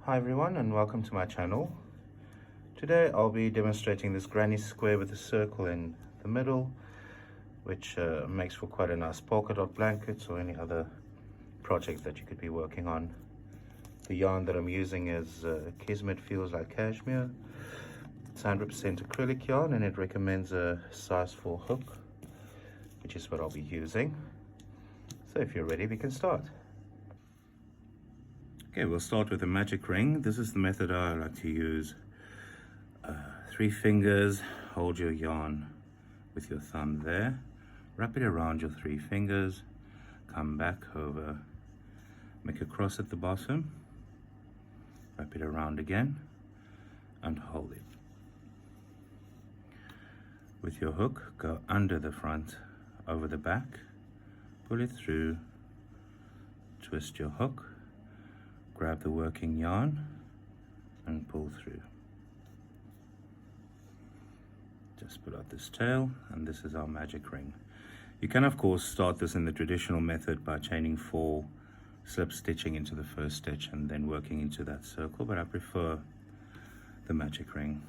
Hi everyone and welcome to my channel. Today I'll be demonstrating this granny square with a circle in the middle, which makes for quite a nice polka dot blankets or any other project that you could be working on. The yarn that I'm using is Kismet Feels Like Cashmere. It's 100% acrylic yarn and it recommends a size 4 hook, which is what I'll be using. So if you're ready, we can start. Okay, we'll start with a magic ring. This is the method I like to use. 3 fingers, hold your yarn with your thumb there, wrap it around your 3 fingers, come back over, make a cross at the bottom, wrap it around again, and hold it. With your hook, go under the front, over the back, pull it through, twist your hook, grab the working yarn and pull through. Just pull out this tail and this is our magic ring. You can of course start this in the traditional method by chaining 4, slip stitching into the first stitch and then working into that circle, but I prefer the magic ring.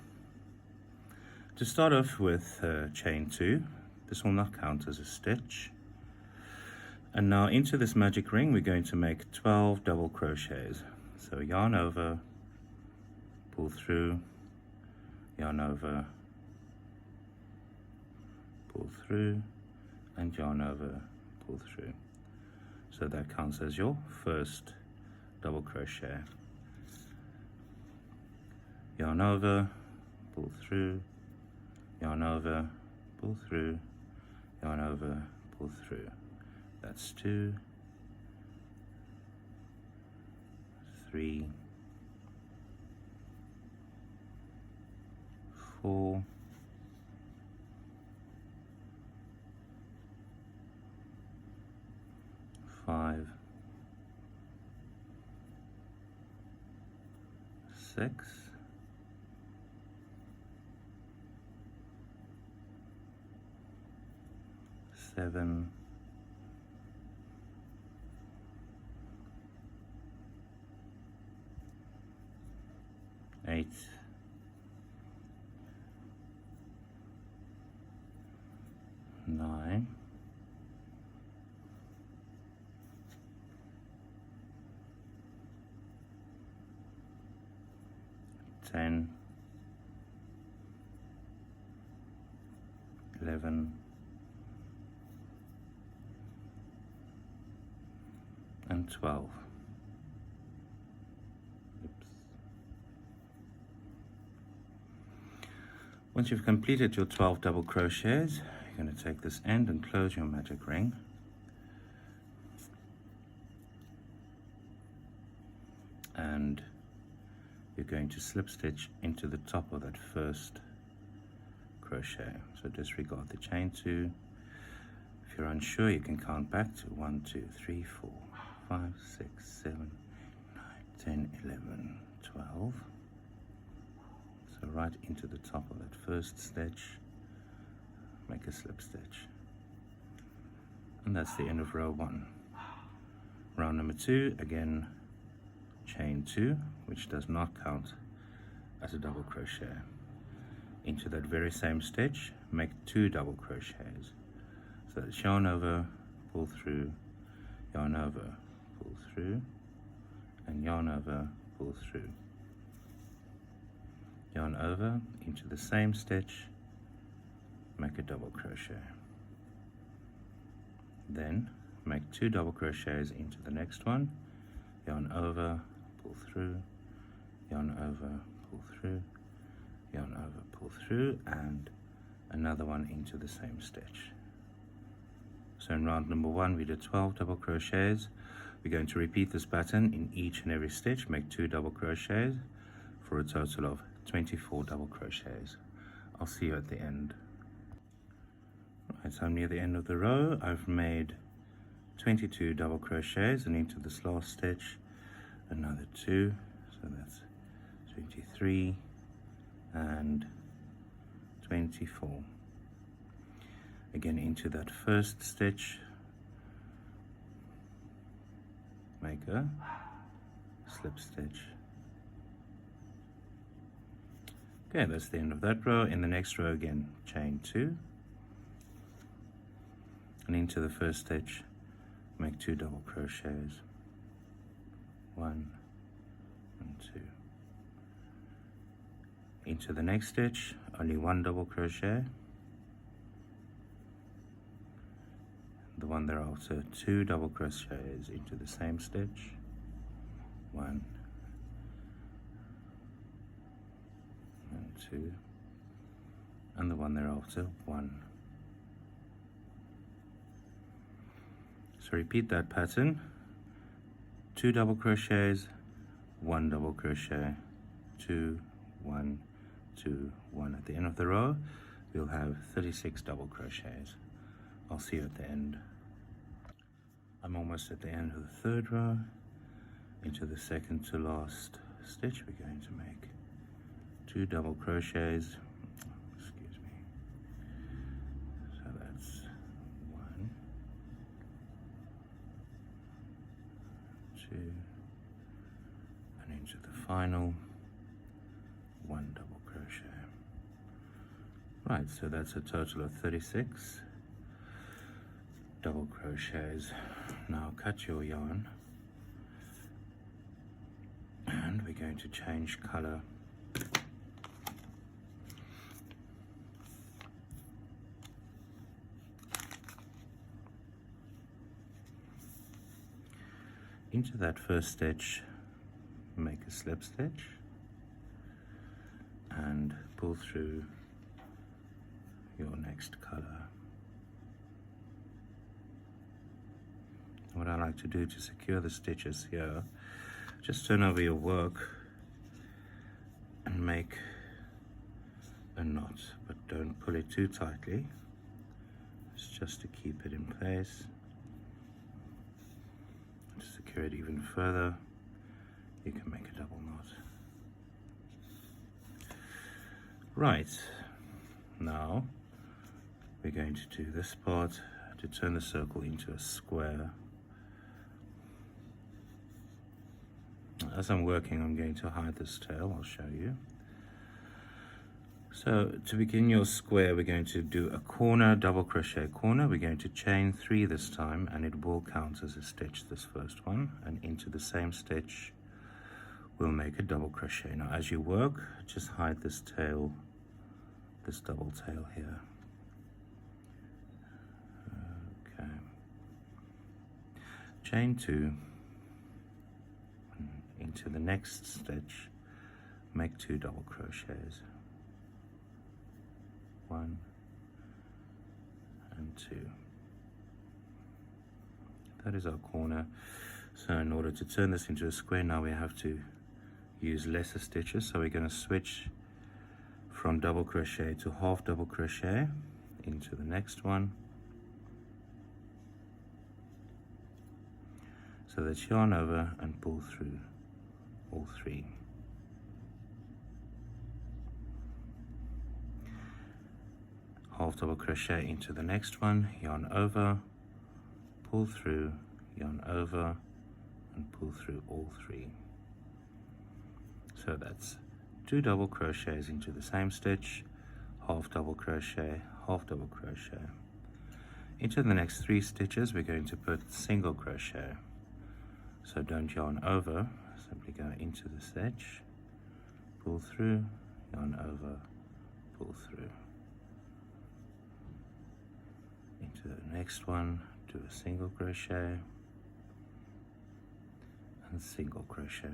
To start off with, chain 2. This will not count as a stitch. And now into this magic ring we're going to make 12 double crochets. So yarn over, pull through, yarn over, pull through, and yarn over, pull through. So that counts as your first double crochet. Yarn over, pull through, yarn over, pull through, yarn over, pull through. That's 2, 3, 4, 5, 6, 7, 8, 9, 10, 11, and 12. Once you've completed your 12 double crochets, you're going to take this end and close your magic ring. And you're going to slip stitch into the top of that first crochet. So disregard the chain 2. If you're unsure, you can count back to 1, 2, 3, 4, 5, 6, 7, 9, 10, 11, 12. So right into the top of that first stitch, make a slip stitch. And that's the end of row 1. Row number 2, again, chain 2, which does not count as a double crochet. Into that very same stitch, make 2 double crochets. So that's yarn over, pull through, yarn over, pull through, and yarn over, pull through. Yarn over into the same stitch, make a double crochet. Then make 2 double crochets into the next one, yarn over, pull through, yarn over, pull through, yarn over, pull through, and another one into the same stitch. So in round number 1 we did 12 double crochets. We're going to repeat this pattern in each and every stitch, make 2 double crochets for a total of 24 double crochets. I'll see you at the end. Right, so I'm near the end of the row. I've made 22 double crochets, and into this last stitch another 2, so that's 23 and 24. Again into that first stitch, make a slip stitch, Okay, that's the end of that row. In the next row again, chain 2, and into the first stitch make 2 double crochets, 1 and 2. Into the next stitch, only 1 double crochet, the one thereafter 2 double crochets into the same stitch, 1 and 2, and the one thereafter 1. So repeat that pattern, 2 double crochets, 1 double crochet, 2, 1, 2, 1. At the end of the row we'll have 36 double crochets. I'll see you at the end. I'm almost at the end of the third row. Into the second to last stitch we're going to make 2 double crochets, excuse me, so that's 1, 2, and into the final 1 double crochet. Right, so that's a total of 36 double crochets. Now cut your yarn and we're going to change color. Into that first stitch make a slip stitch and pull through your next color. What I like to do to secure the stitches here, just turn over your work and make a knot, but don't pull it too tightly. It's just to keep it in place. To secure it even further, you can make a double knot. Right, now we're going to do this part to turn the circle into a square. As I'm working, I'm going to hide this tail. I'll show you. So to begin your square, we're going to do a corner, double crochet corner. We're going to chain 3 this time, and it will count as a stitch, this first one. And into the same stitch, we'll make a double crochet. Now as you work, just hide this tail, this double tail here. Okay. Chain 2. Into the next stitch make 2 double crochets, 1 and 2. That is our corner. So in order to turn this into a square, now we have to use lesser stitches. So we're going to switch from double crochet to half double crochet into the next one. So that's yarn over and pull through all 3. Half double crochet into the next one, yarn over, pull through, yarn over, and pull through all 3. So that's 2 double crochets into the same stitch, half double crochet, half double crochet. Into the next 3 stitches we're going to put single crochet. So don't yarn over, simply go into the stitch, pull through, yarn over, pull through. Into the next one, do a single crochet and single crochet.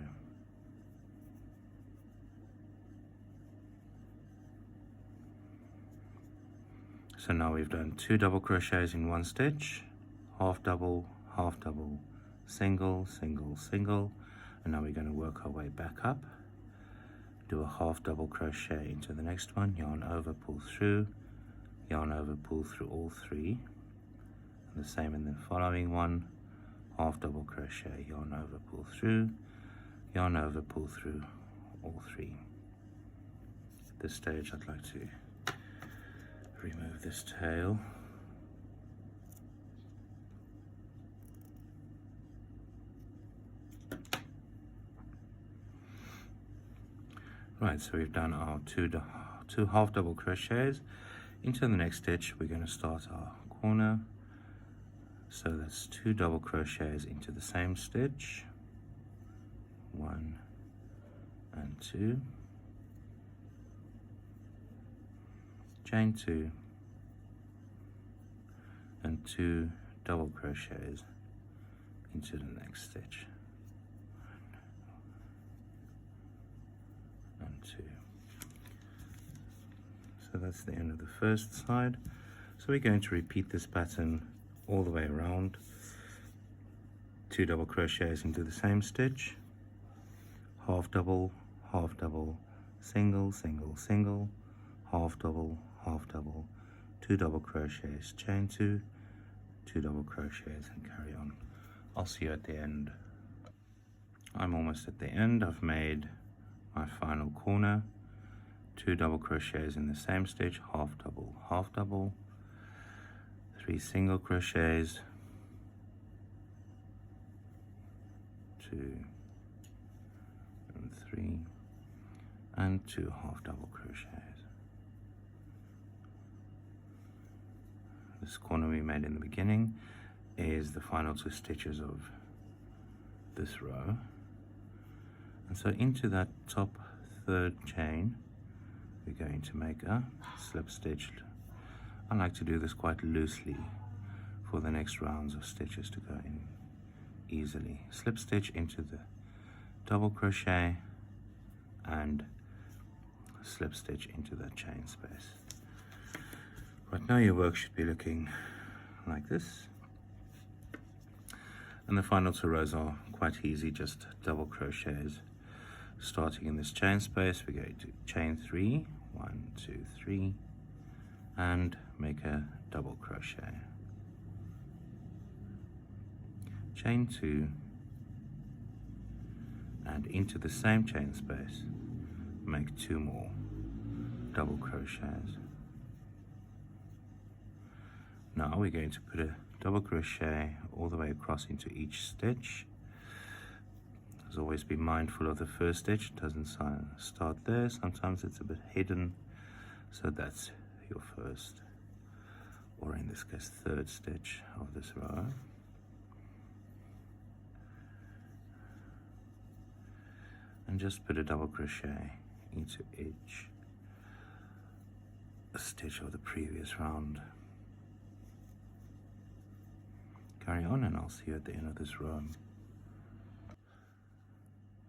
So now we've done 2 double crochets in 1 stitch, half double, single, single, single, and now we're going to work our way back up. Do a half double crochet into the next one, yarn over, pull through, yarn over, pull through all 3, and the same in the following one, half double crochet, yarn over, pull through, yarn over, pull through all 3. At this stage I'd like to remove this tail. Right, so we've done our two half double crochets. Into the next stitch we're going to start our corner, so that's 2 double crochets into the same stitch, 1 and 2, chain 2, and 2 double crochets into the next stitch, 1 and 2. So that's the end of the first side. So we're going to repeat this pattern all the way around. 2 double crochets into the same stitch, half double, single, single, single, half double, 2 double crochets, chain 2, 2 double crochets, and carry on. I'll see you at the end. I'm almost at the end. I've made my final corner, 2 double crochets in the same stitch, half double, 3 single crochets, 2 and 3, and 2 half double crochets. This corner we made in the beginning is the final 2 stitches of this row, and so into that top third chain we're going to make a slip stitch. I like to do this quite loosely for the next rounds of stitches to go in easily. Slip stitch into the double crochet and slip stitch into that chain space. Right now your work should be looking like this, and the final 2 rows are quite easy, just double crochets. Starting in this chain space, we're going to chain 3, 1, 2, 3, and make a double crochet, chain 2, and into the same chain space make 2 more double crochets. Now we're going to put a double crochet all the way across into each stitch. As always, be mindful of the first stitch. It doesn't start there. Sometimes it's a bit hidden, so that's your first, or in this case third stitch of this row. And just put a double crochet into each stitch of the previous round. Carry on, and I'll see you at the end of this row.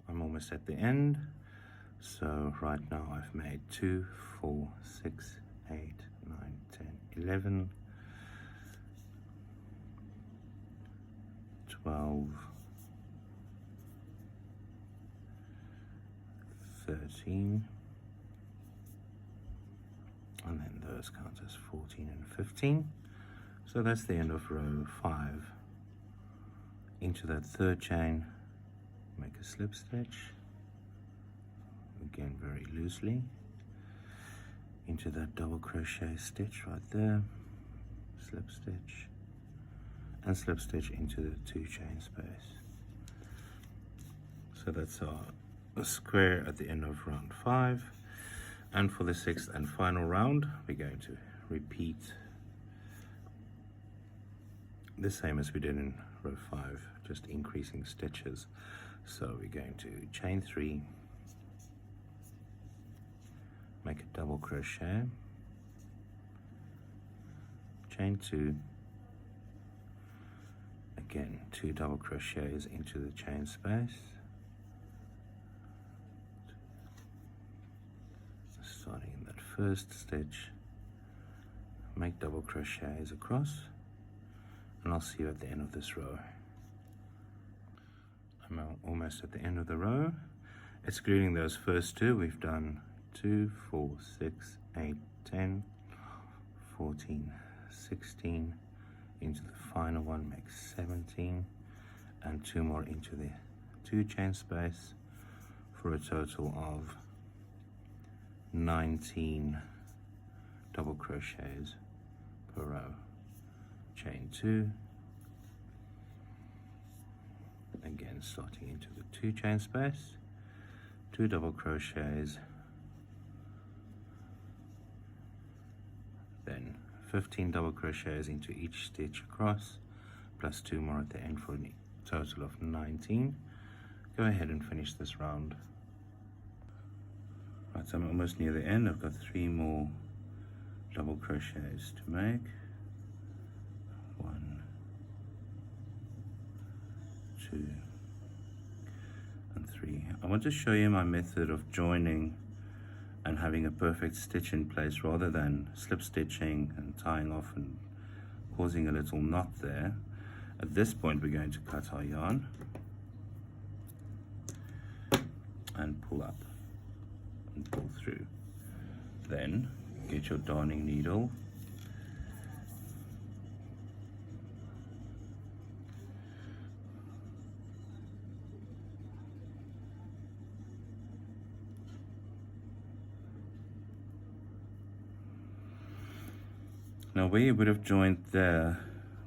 I'm almost at the end. So right now I've made 2, 4, 6, 8, 9, 10, 11, 12, 13, and then those count as 14 and 15. So that's the end of row 5. Into that third chain, make a slip stitch, again very loosely, into that double crochet stitch right there, slip stitch, and slip stitch into the 2 chain space. So that's a square at the end of round 5. And for the 6th and final round, we're going to repeat the same as we did in row 5, just increasing stitches. So we're going to chain 3, make a double crochet, chain 2, again 2 double crochets into the chain space, starting in that first stitch, make double crochets across, and I'll see you at the end of this row. I'm almost at the end of the row. Excluding those first 2, we've done 2, 4, 6, 8, 10, 14, 16, into the final one, make 17, and 2 more into the 2 chain space, for a total of 19 double crochets per row. Chain 2, again starting into the 2 chain space, 2 double crochets, 15 double crochets into each stitch across, plus 2 more at the end for a total of 19. Go ahead and finish this round. Right, so I'm almost near the end. I've got 3 more double crochets to make. 1, 2, and 3. I want to show you my method of joining and having a perfect stitch in place rather than slip stitching and tying off and causing a little knot there. At this point we're going to cut our yarn and pull up and pull through. Then get your darning needle now. Where you would have joined there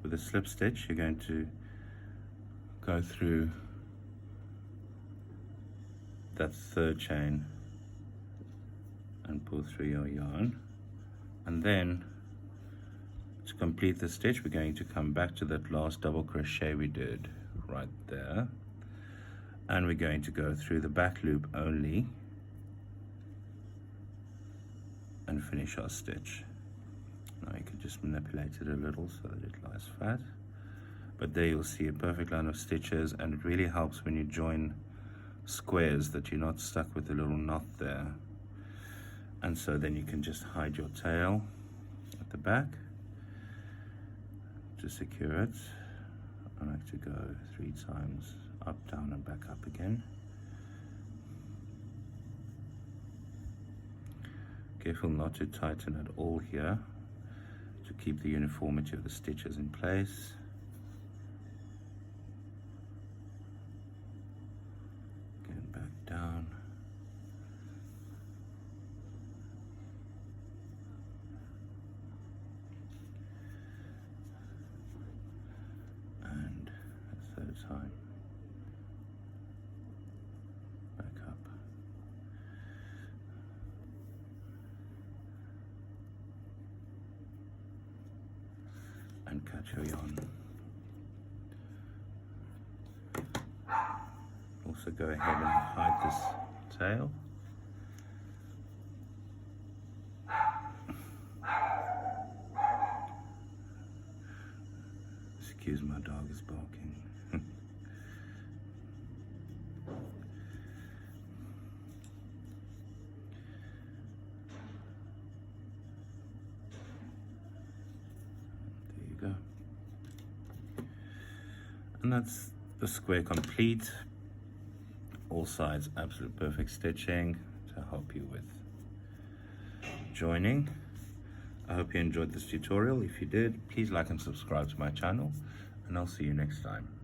with a slip stitch, you're going to go through that 3rd chain and pull through your yarn, and then to complete the stitch we're going to come back to that last double crochet we did right there, and we're going to go through the back loop only and finish our stitch. Now you can just manipulate it a little so that it lies flat, but there you'll see a perfect line of stitches, and it really helps when you join squares that you're not stuck with a little knot there. And so then you can just hide your tail at the back to secure it. I like to go 3 times up, down, and back up again. Careful not to tighten at all here to keep the uniformity of the stitches in place. Again, back down. And a 3rd time. Back up. And cut your yarn. Also go ahead and hide this tail. Excuse my dog is barking. Go. And that's the square complete. All sides absolute perfect stitching to help you with joining. I hope you enjoyed this tutorial. If you did, please like and subscribe to my channel, and I'll see you next time.